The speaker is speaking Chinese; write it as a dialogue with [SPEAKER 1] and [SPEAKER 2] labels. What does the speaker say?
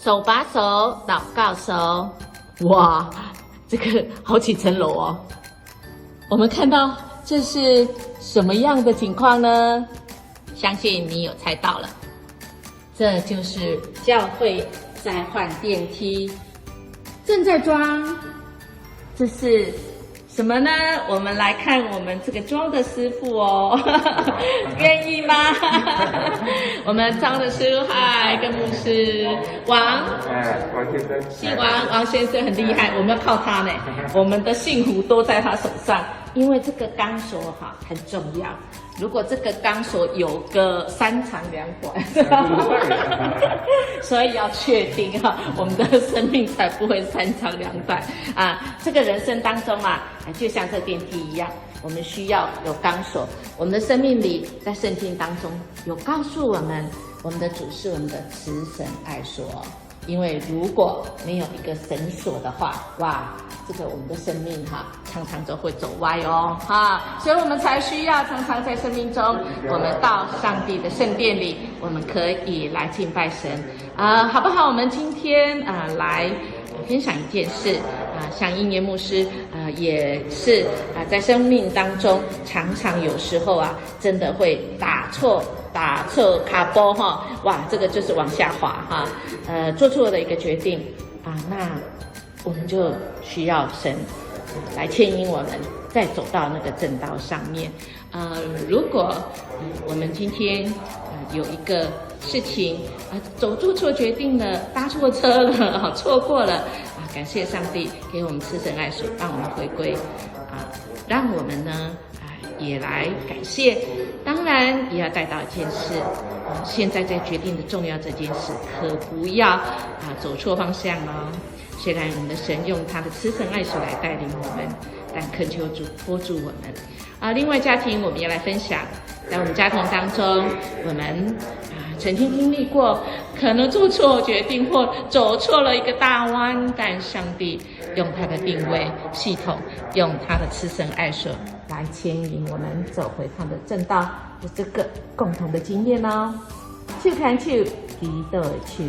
[SPEAKER 1] 手把手祷告手，哇，这个好几层楼哦。我们看到这是什么样的情况呢？相信你有猜到了，这就是教会在换电梯，正在装。这是什么呢？我们来看我们这个装的师傅哦，愿意吗？我们装的师傅嗨，跟牧师王
[SPEAKER 2] 先生，
[SPEAKER 1] 姓王先生很厉害，我们要靠他呢，我们的幸福都在他手上，因为这个钢索哈很重要。如果这个钢索有个3长2短，所以要确定哈，我们的生命才不会3长2短啊。这个人生当中啊，就像这电梯一样，我们需要有钢索。我们的生命里，在圣经当中有告诉我们，我们的主是我们的慈神爱所。因为如果没有一个绳索的话，哇，这个我们的生命哈，常常都会走歪哦，哈，所以我们才需要常常在生命中，我们到上帝的圣殿里，我们可以来敬拜神好不好？我们今天来分享一件事像英年牧师也是在生命当中常常有时候真的会打错卡波哈，哇，这个就是往下滑哈，做错的一个决定那我们就需要神来牵引我们，再走到那个正道上面。如果我们今天有一个事情做错决定了，搭错车了，错过了感谢上帝给我们慈神爱所，让我们回归让我们呢也来感谢。当然也要带到一件事现在在决定的重要这件事，可不要走错方向哦。虽然我们的神用他的慈神爱所来带领我们，但恳求主托住我们另外家庭我们也来分享，在我们家庭当中，我们曾经经历过可能做错决定或走错了一个大弯，但上帝用他的定位系统，用他的慈神爱所来牵引我们走回他的正道，有这个共同的经验哦。去看去，记得去。